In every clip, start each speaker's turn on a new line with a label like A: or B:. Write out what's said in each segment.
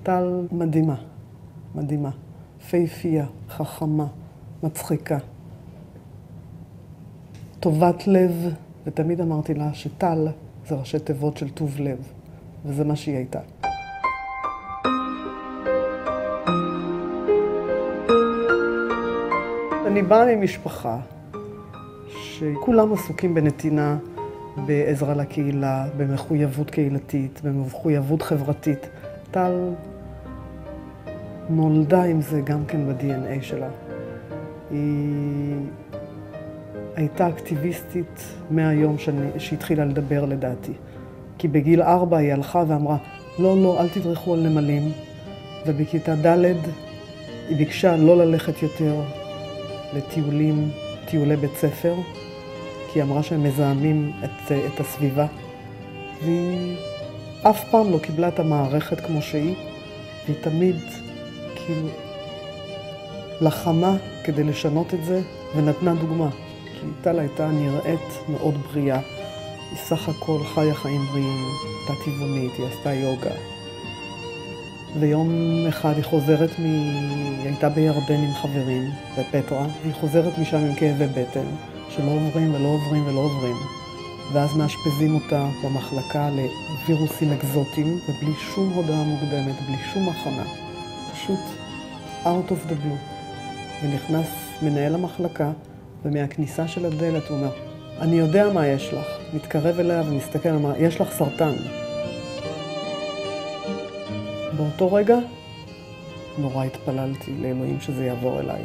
A: טל מדהימה, מדהימה. פייפייה, חכמה, מצחיקה. טובת לב, ותמיד אמרתי לה שטל זה ראשי תיבות של טוב לב, וזה מה שהיא הייתה. אני באה ממשפחה שכולם עסוקים בנתינה, בעזרה לקהילה, במחויבות קהילתית, במחויבות חברתית. טל נולדה עם זה גם כן ב-DNA שלה. היא הייתה אקטיביסטית מהיום שהתחילה לדבר לדעתי. כי בגיל 4 היא הלכה ואמרה, לא, אל תדרכו על נמלים. ובכיתה ד' היא ביקשה לא ללכת יותר לטיולים, טיולי בית ספר, כי היא אמרה שהם מזהמים את הסביבה. והיא אף פעם לא קיבלה את המערכת כמו שהיא, והיא תמיד כאילו לחמה כדי לשנות את זה, ונתנה דוגמה. כי טל הייתה נראית מאוד בריאה. היא סך הכל חיה חיים בריאים, הייתה טבעונית, היא עשתה יוגה. ויום אחד היא חוזרת היא הייתה בירדן עם חברים, בפטרה, והיא חוזרת משם עם כאבי בטן, שלא עוברים ולא עוברים ולא עוברים. ואז מאשפזים אותה במחלקה לווירוסים אקזוטיים, ובלי שום הודעה מוקדמת, בלי שום הכנה. פשוט out of the blue. ונכנס מנהל המחלקה, ומהכניסה של הדלת הוא אומר, אני יודע מה יש לך. מתקרב אליה ומסתכל, אמר, יש לך סרטן. באותו רגע נורא התפללתי לאלוהים שזה יעבור אליי,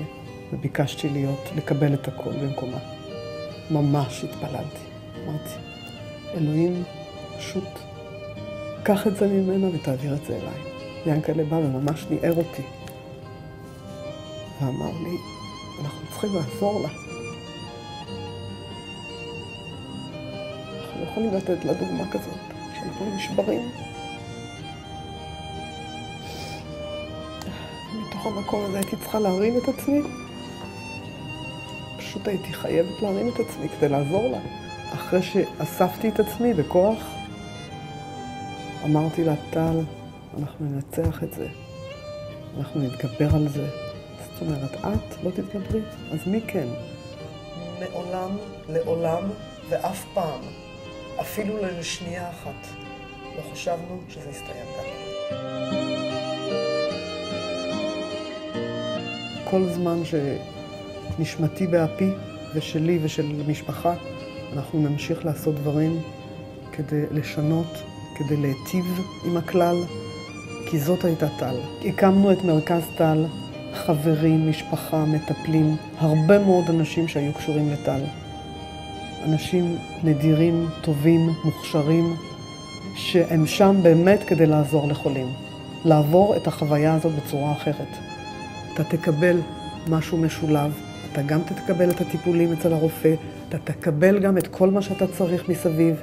A: וביקשתי לקבל את הכל במקומה. ממש התפללתי. אמרתי, אלוהים, פשוט, קח את זה ממנה ותעביר את זה אליי. ינקלה בא וממש ניער אותי. ואמר לי, אנחנו צריכים לעזור לה. אנחנו לא יכולים לתת לה דוגמה כזאת, שאנחנו נשברים. מתוך המקום הזה הייתי צריכה להרים את עצמי. פשוט הייתי חייבת להרים את עצמי כדי לעזור לה. אחרי שאספתי את עצמי בכוח, אמרתי לה, טל, אנחנו ננצח את זה. אנחנו נתגבר על זה. זאת אומרת, את לא תתגברי, אז מי כן? מעולם, לעולם ואף פעם, אפילו לשנייה אחת, לא חשבנו שזה יסתיים ככה. כל זמן שנשמתי באפי ושלי ושל משפחה, אנחנו נמשיך לעשות דברים כדי לשנות, כדי להיטיב עם הכלל, כי זאת הייתה טל. הקמנו את מרכז טל, חברים, משפחה, מטפלים, הרבה מאוד אנשים שהיו קשורים לטל. אנשים נדירים, טובים, מוכשרים, שהם שם באמת כדי לעזור לחולים. לעבור את החוויה הזאת בצורה אחרת. אתה תקבל משהו משולב, אתה גם תקבל את הטיפולים אצל הרופא, אתה תקבל גם את כל מה שאתה צריך מסביב,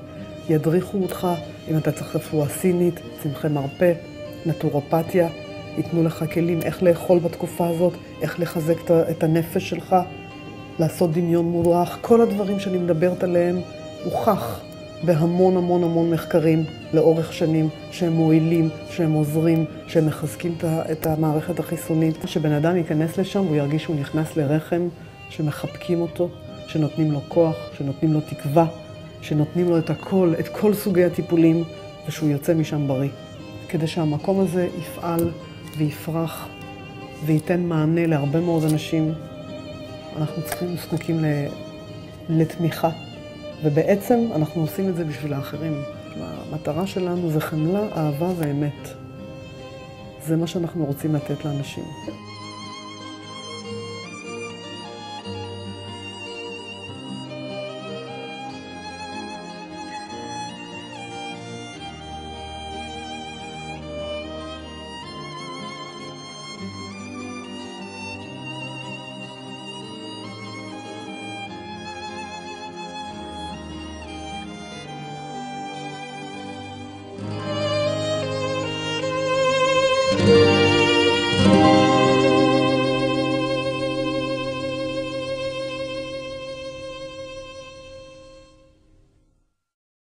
A: ידריכו אותך אם אתה צריך רפואה סינית, צמחי מרפא, נטורופתיה, ייתנו לך כלים איך לאכול בתקופה הזאת, איך לחזק את הנפש שלך, לעשות דמיון מודרך, כל הדברים שאני מדברת עליהם הוכח בהמון המון המון מחקרים לאורך שנים שהם מועילים, שהם עוזרים, שהם מחזקים את המערכת החיסונית. שבן אדם ייכנס לשם והוא ירגיש שהוא נכנס לרחם, שמחבקים אותו, שנותנים לו כוח, שנותנים לו תקווה, שנותנים לו את הכל, את כל סוגי הטיפולים, ושהוא יוצא משם בריא. כדי שהמקום הזה יפעל ויפרח וייתן מענה להרבה מאוד אנשים, אנחנו זקוקים לתמיכה. ובעצם אנחנו עושים את זה בשביל האחרים. המטרה שלנו זה חמלה, אהבה ואמת. זה מה שאנחנו רוצים לתת לאנשים.